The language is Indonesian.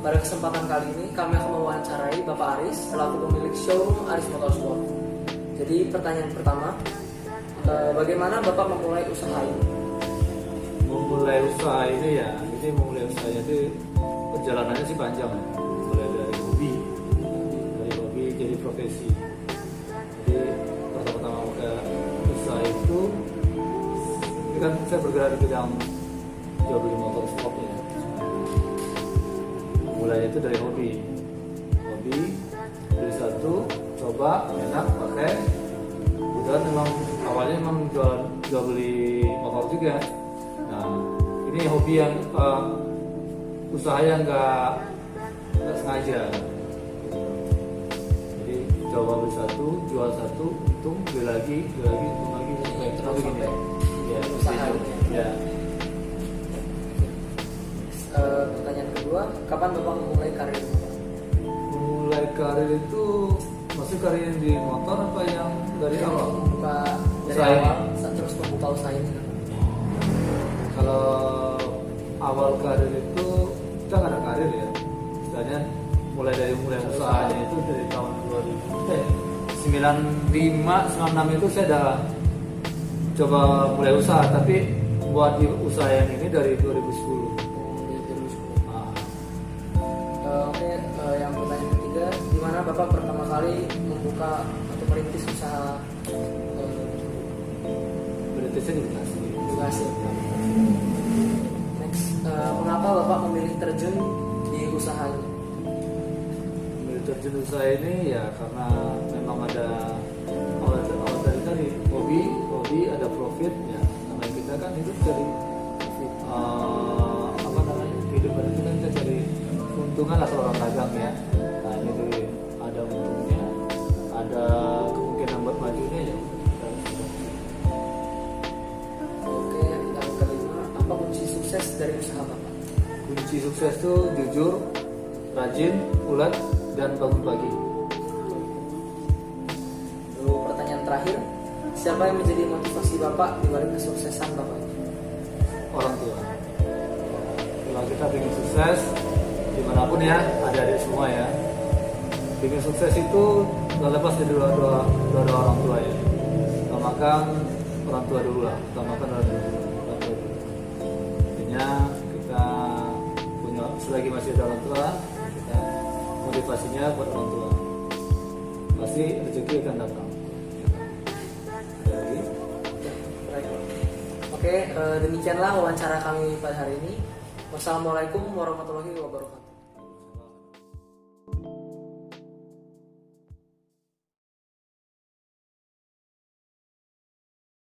pada kesempatan kali ini kami akan mewawancarai Bapak Aris selaku pemilik showroom Aris Motorsport. Jadi pertanyaan pertama, bagaimana Bapak memulai usaha ini? Memulai usaha ini ya, memulai usahanya itu perjalanannya sih panjang ya. Mulai dari hobi jadi profesi. Jadi pertama-tama usaha itu, ini kan saya bergerak di bidang jual beli motor sport ya. Mulai itu dari hobi beli satu, coba enak pakai. Kemudian memang awalnya memang jual beli motor juga. Nah, ini hobi yang usaha yang nggak sengaja. Jadi coba beli satu, jual satu, untung, beli lagi, untung lagi, Terus gini. Ya, usaha ini. Ya. Pertanyaan kedua, kapan Bapak memulai karir Bapak? Mulai karir itu masih karir di motor apa yang dari awal? Membuka dari Usaha ini? awal, terus membuka usaha ini. Kalau awal karir itu kita nggak ada karir ya, istilahnya mulai usahanya itu dari tahun 95, 96 itu saya udah coba mulai usaha, tapi buat di usaha yang ini dari 2010. Oke, yang pertanyaan ketiga, di mana Bapak pertama kali membuka atau merintis usaha Berintisnya di Bekasi. edukasi? Next, mengapa Bapak memilih terjun di usaha ini? Mulai terjun usaha ini ya karena memang ada awal dari hobi ada profit ya. Namanya kita kan hidup dari kehidupan itu kan kita cari keuntungan lah seorang dagang ya. Nah ini dari ada untungnya, ada kemungkinan buat majunya ya. Oke, yang kelima, apa kunci sukses dari usaha Bapak? Kunci sukses itu jujur, rajin, ulet, dan bangun pagi. Lalu pertanyaan terakhir, siapa yang menjadi motivasi Bapak di balik kesuksesan Bapak? Orang tua. Kalau kita ingin sukses dimanapun ya, adik-adik semua ya, ingin sukses itu nggak lepas dari dua orang tua ya. Utamakan orang tua dulu lah, utamakan orang tua dulu. Artinya kita punya, selagi masih ada orang tua, kita motivasinya buat orang tua, pasti rezeki akan datang. Jadi Oke, demikianlah wawancara kami pada hari ini. Wassalamualaikum warahmatullahi wabarakatuh.